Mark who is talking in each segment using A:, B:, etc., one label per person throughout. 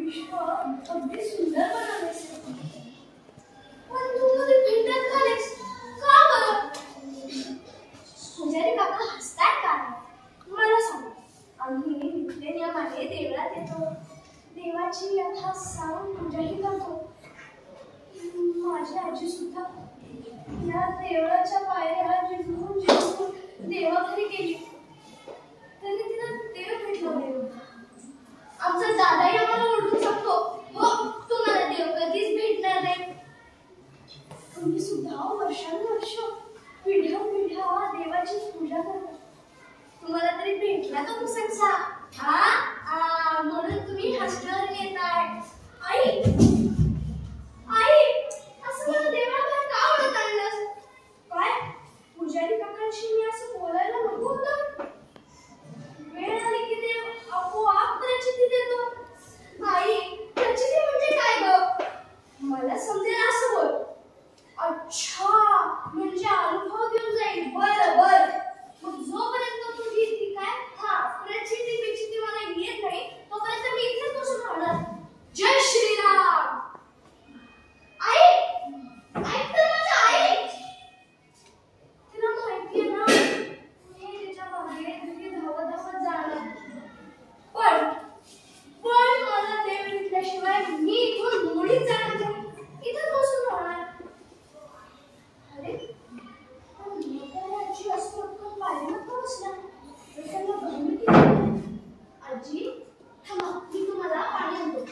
A: विश्व अगदी सुंदर बनवलेस, पण तू मध्ये भेटत झालेस का बरं? पुजारी काका हसताय का? मला सांग. आम्ही नित्यनियमाने देवळात येतो, देवाची यथा सांगून पूजाही करतो. माझी आजी सुद्धा या देवळाच्या पायऱ्या जिजून जिजून देवाघरी गेली, तरी तिला देव भेटला नाही. आमचा दादाही आम्हाला ओरडून सांगतो, हो तुम्हाला देव कधीच भेटणार नाही. तुम्ही सुद्धा वर्षानुवर्ष पिढ्या पिढ्या देवाची पूजा करता, तुम्हाला तरी भेटला का तो संसार? हा म्हणून तुम्ही हसण्यावर येताय. आई आई, असं मला देवाला का ओरडत आणलंस? काय पुजारी काकांशी मी असं बोलायला नको होतं? वेळ आली की देव आपोआप प्रचिती देतो. आई, प्रचिती म्हणजे काय ग? मला समजेल असं बोल. अच्छा, म्हणजे अनुभव देऊन जाईल. बरं बरं, मग जोपर्यंत तुझी ती काय प्रचिती बिचिती मला येत नाही तोपर्यंत मी इथेच बसून राहणार. जय श्रीराम. आई, ऐक तर माझ्या आई. तिला माहितीये ना मी तिच्या मागे घरी धावत धावत जाणार, पण मला देव भेटल्याशिवाय मी इथून मुळीच जाणार नाही. इथेच बसून राहणार. अरे पण म्हातारी असं पटकन पायरीवर का बसला? त्यांना बहिणी किती? आजी थांबा, मी तुम्हाला पाणी आणतो.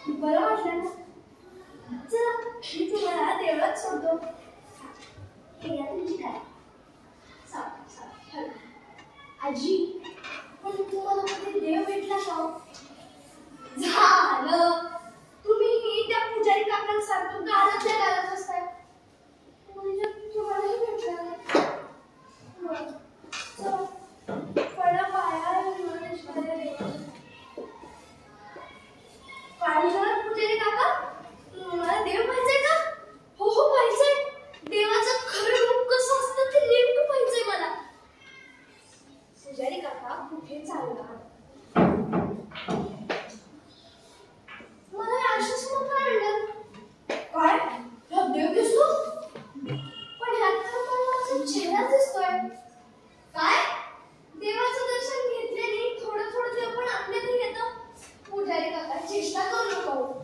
A: बरं वाटलं ना? चला मी तुम्हाला देवळात सोडतो. हे घ्या तुमची काय. आजी, पण तुम्हाला कधी देव भेटला का? झालं, तुम्ही त्या पुजारी काकांसारखं गालातल्या गालात असताय, म्हणजे तुम्हालाही भेटला नाही. पडा पाया ज्ञानेश्वरी देवा. काय म्हणालात पुजारी काका? मला देव पाहिजे का? हो हो पाहिजे. देवाचं खरं रूप कसं असतं ते नेमकं पाहिजे मला. पुजारी काका कुठे चालला? मला आशासमोर काय आणलं? काय ह्यात देव दिसतो? पण ह्यात तर मला माझा चेहरा दिसतोय. काय देवाचं दर्शन घेतल्याने थोडं थोडं देव पण आपल्याकडे येतं. पुजारी काका चेष्टा करू नको.